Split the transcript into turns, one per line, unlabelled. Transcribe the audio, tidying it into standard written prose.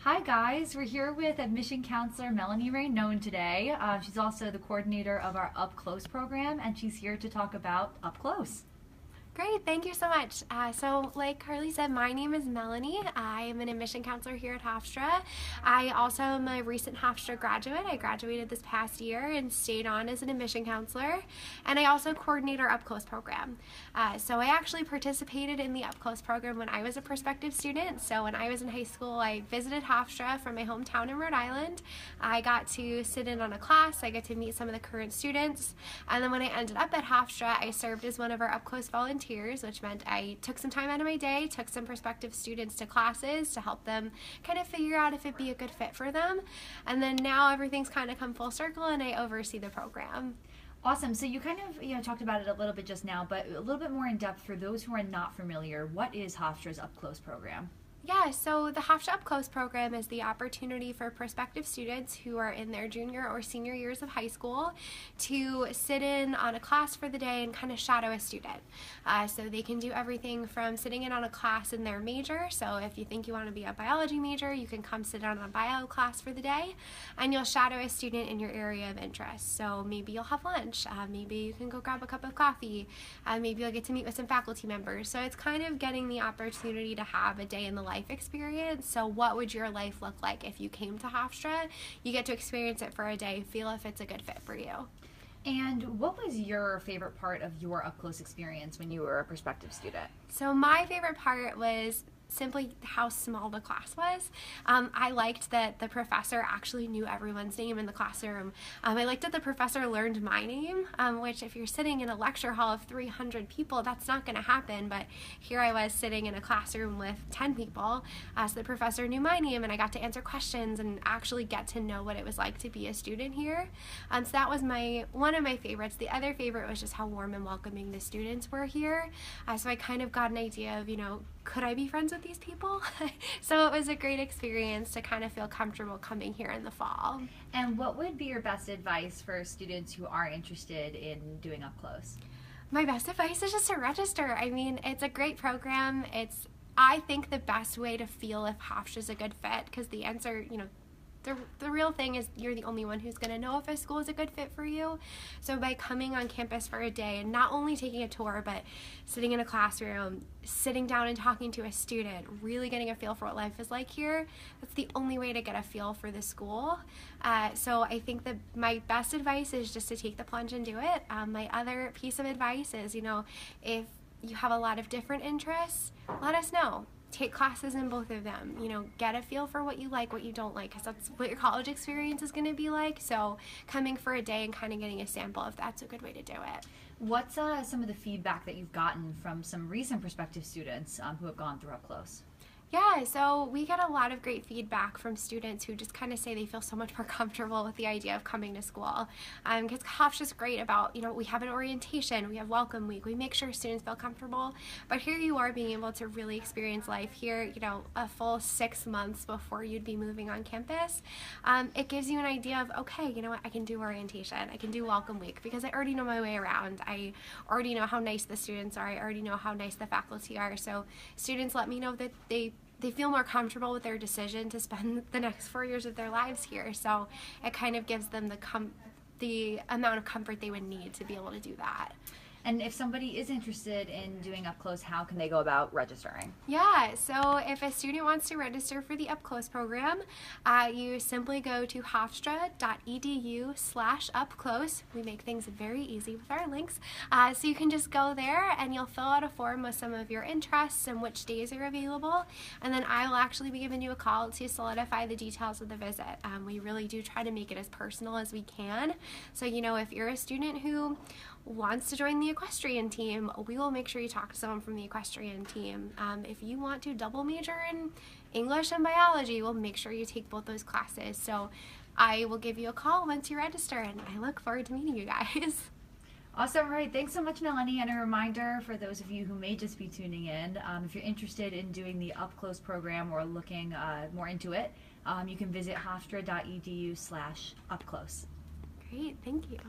Hi guys, we're here with admission counselor Melanie Rainone today. She's also the coordinator of our UpClose program, and she's here to talk about UpClose.
Great, thank you so much. So like Carly said, my name is Melanie. I am an admission counselor here at Hofstra. I also am a recent Hofstra graduate. I graduated this past year and stayed on as an admission counselor. And I also coordinate our UpClose program. So I actually participated in the UpClose program when I was a prospective student. So when I was in high school, I visited Hofstra from my hometown in Rhode Island. I got to sit in on a class. I got to meet some of the current students. And then when I ended up at Hofstra, I served as one of our UpClose volunteers, which meant I took some time out of my day, took some prospective students to classes to help them kind of figure out if it'd be a good fit for them. And then now everything's kind of come full circle and I oversee the program.
Awesome. So you kind of talked about it a little bit just now, but a little bit more in depth for those who are not familiar. What is Hofstra's UpClose program?
Yeah, so the Hofstra UpClose program is the opportunity for prospective students who are in their junior or senior years of high school to sit in on a class for the day and kind of shadow a student. So they can do everything from sitting in on a class in their major. So if you think you want to be a biology major, you can come sit on a bio class for the day, and you'll shadow a student in your area of interest. So maybe you'll have lunch, maybe you can go grab a cup of coffee, maybe you'll get to meet with some faculty members. So it's kind of getting the opportunity to have a day in the life experience. So what would your life look like if you came to Hofstra? You get to experience it for a day, feel if it's a good fit for you.
And what was your favorite part of your UpClose experience when you were a prospective student?
So my favorite part was simply how small the class was. I liked that the professor actually knew everyone's name in the classroom. I liked that the professor learned my name, which if you're sitting in a lecture hall of 300 people, that's not going to happen. But here I was sitting in a classroom with 10 people, so the professor knew my name and I got to answer questions and actually get to know what it was like to be a student here. So that was one of my favorites. The other favorite was just how warm and welcoming the students were here. So I kind of got an idea of, could I be friends with these people? So it was a great experience to kind of feel comfortable coming here in the fall.
And what would be your best advice for students who are interested in doing UpClose?
My best advice is just to register. I mean, it's a great program. I think the best way to feel if Hofstra is a good fit, because the answer, the real thing is you're the only one who's going to know if a school is a good fit for you. So by coming on campus for a day and not only taking a tour, but sitting in a classroom, sitting down and talking to a student, really getting a feel for what life is like here, that's the only way to get a feel for the school. So I think that my best advice is just to take the plunge and do it. My other piece of advice is, if you have a lot of different interests, let us know. Take classes in both of them, get a feel for what you like, what you don't like, because that's what your college experience is going to be like. So coming for a day and kind of getting a sample if that's a good way to do it.
What's some of the feedback that you've gotten from some recent prospective students who have gone through UpClose?
Yeah, so we get a lot of great feedback from students who just kind of say they feel so much more comfortable with the idea of coming to school. Because Hofstra's great about, we have an orientation, we have welcome week, we make sure students feel comfortable, but here you are being able to really experience life here, a full 6 months before you'd be moving on campus. It gives you an idea of, okay, I can do orientation, I can do welcome week, because I already know my way around. I already know how nice the students are, I already know how nice the faculty are, so students let me know that they feel more comfortable with their decision to spend the next 4 years of their lives here. So it kind of gives them the amount of comfort they would need to be able to do that.
And if somebody is interested in doing UpClose, how can they go about registering?
Yeah, so if a student wants to register for the UpClose program, you simply go to hofstra.edu/UpClose. We make things very easy with our links. So you can just go there and you'll fill out a form with some of your interests and which days are available. And then I will actually be giving you a call to solidify the details of the visit. We really do try to make it as personal as we can. So, if you're a student who wants to join the equestrian team, we will make sure you talk to someone from the equestrian team. If you want to double major in English and biology, we'll make sure you take both those classes. So I will give you a call once you register, and I look forward to meeting you guys.
Awesome. All right. Thanks so much, Melanie. And a reminder for those of you who may just be tuning in, if you're interested in doing the UpClose program or looking more into it, you can visit hofstra.edu/UpClose.
Great. Thank you.